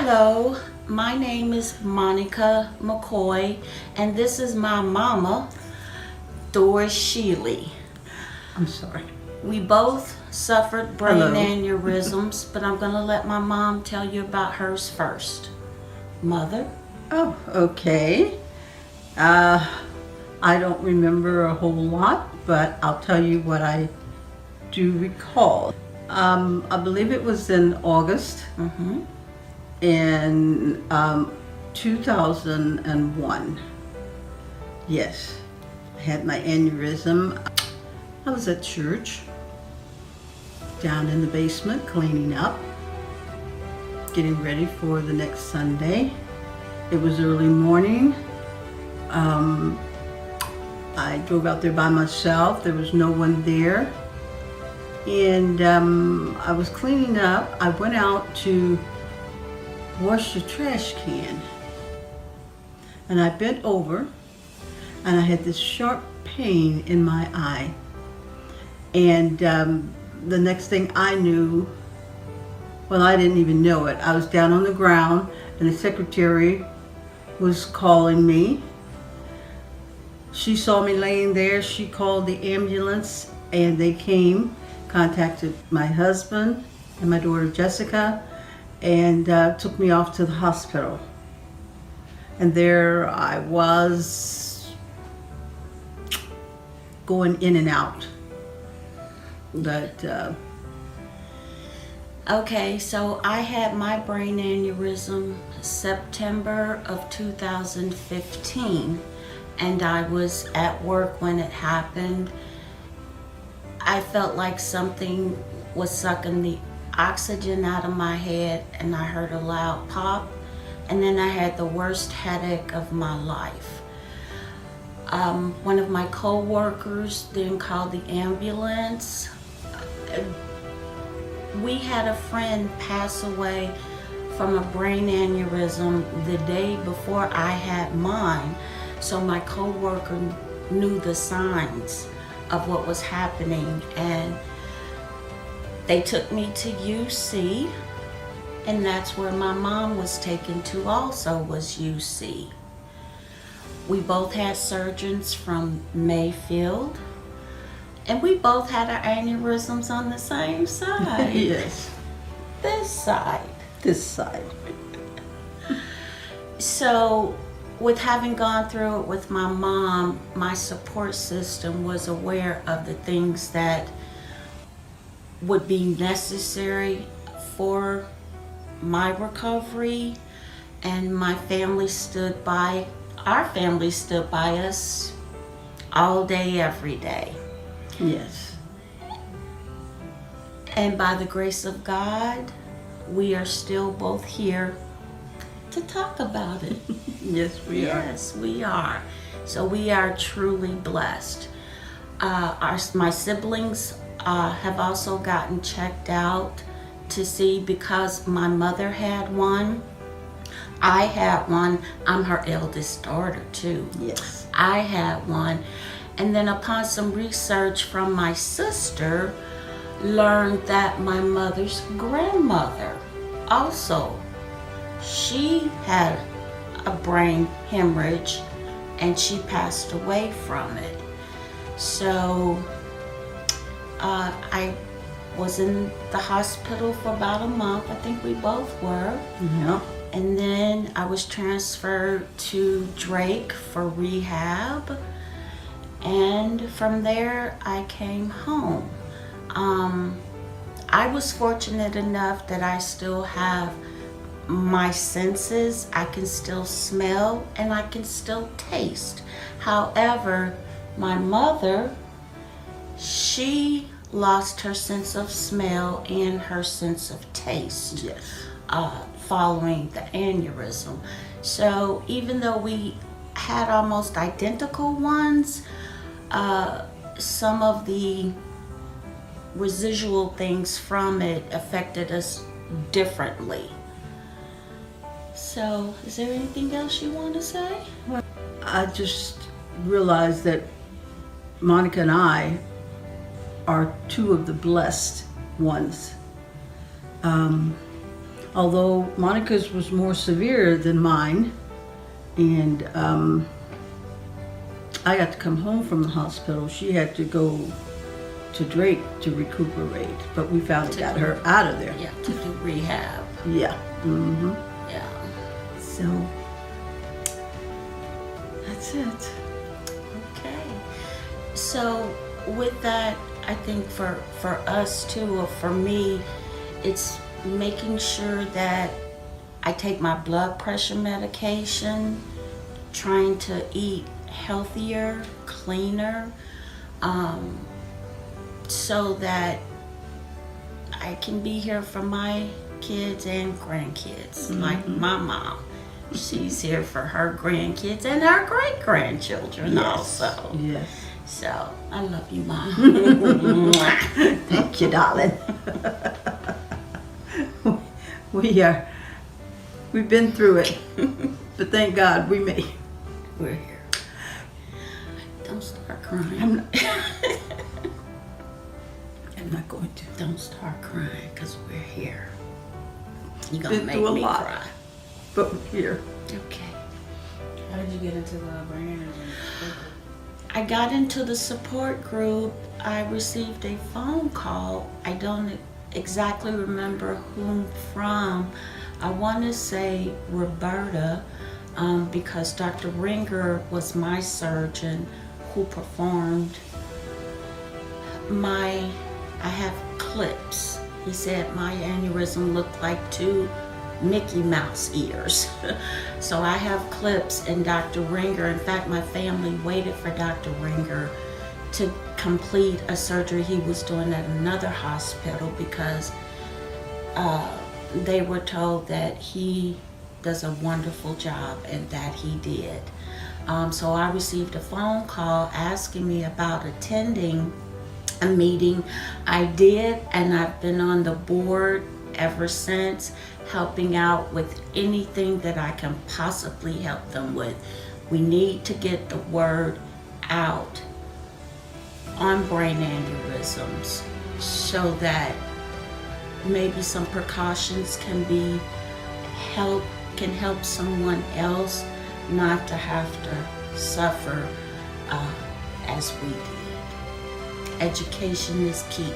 Hello, my name is Monica McCoy, and this is my mama, Doris Sheely. I'm sorry. We both suffered brain Hello. aneurysms, but I'm going to let my mom tell you about hers first. Mother? Oh, okay. I don't remember a whole lot, but I'll tell you what I do recall. I believe it was in August in 2001. Yes, I had my aneurysm. I was at church, down in the basement, cleaning up, getting ready for the next Sunday. It was early morning. I drove out there by myself. There was no one there. And I was cleaning up. I went out to wash the trash can. And I bent over and I had this sharp pain in my eye. And the next thing I knew, well, I didn't even know it. I was down on the ground and the secretary was calling me. She saw me laying there. She called the ambulance and they came, contacted my husband and my daughter Jessica, and took me off to the hospital. And there I was, going in and out. But Okay, so I had my brain aneurysm September of 2015, and I was at work when it happened. I felt like something was sucking the oxygen out of my head, and I heard a loud pop, and then I had the worst headache of my life. One of my co-workers then called the ambulance. We had a friend pass away from a brain aneurysm the day before I had mine, so my co-worker knew the signs of what was happening, and they took me to UC, and that's where my mom was taken to also, was UC. We both had surgeons from Mayfield, and we both had our aneurysms on the same side. yes, This side. this side. So, with having gone through it with my mom, my support system was aware of the things that would be necessary for my recovery, and my family stood by, our family stood by us all day, every day. Yes. And by the grace of God, we are still both here to talk about it. Yes, we are. Yes, we are. So we are truly blessed. My siblings have also gotten checked out to see, because my mother had one, I had one. I'm her eldest daughter too. Yes. I had one. And then upon some research from my sister, learned that my mother's grandmother also, she had a brain hemorrhage and she passed away from it. So I was in the hospital for about a month. I think we both were. Yeah. And then I was transferred to Drake for rehab. And from there, I came home. I was fortunate enough that I still have my senses. I can still smell and I can still taste. However, my mother, she lost her sense of smell and her sense of taste. Yes. Following the aneurysm. So even though we had almost identical ones, some of the residual things from it affected us differently. So, is there anything else you want to say? I just realized that Monica and I are two of the blessed ones. although Monica's was more severe than mine, and I got to come home from the hospital. She had to go to Drake to recuperate, but we finally got her out of there. Yeah, to do rehab. Yeah. Mm-hmm. Yeah. So that's it. Okay. So with that, I think for us too, or for me, it's making sure that I take my blood pressure medication, trying to eat healthier, cleaner, so that I can be here for my kids and grandkids. Like my mom, she's here for her grandkids and her great-grandchildren also. Yes. So, I love you, Mom. Thank you, darling. We've been through it, but thank God we're here. Don't start crying. I'm not going to. Don't start crying, because we're here. You're going to Been make through a me lot. cry. But we're here. Okay. How did you get into the brain aneurysm? I got into the support group. I received a phone call. I don't exactly remember whom from. I want to say Roberta, because Dr. Ringer was my surgeon who performed I have clips. He said my aneurysm looked like 2 Mickey Mouse ears. So I have clips, and Dr. Ringer, in fact, my family waited for Dr. Ringer to complete a surgery he was doing at another hospital, because they were told that he does a wonderful job, and that he did. So I received a phone call asking me about attending a meeting. I did, and I've been on the board ever since, helping out with anything that I can possibly help them with. We need to get the word out on brain aneurysms so that maybe some precautions can help someone else not to have to suffer as we did. Education is key.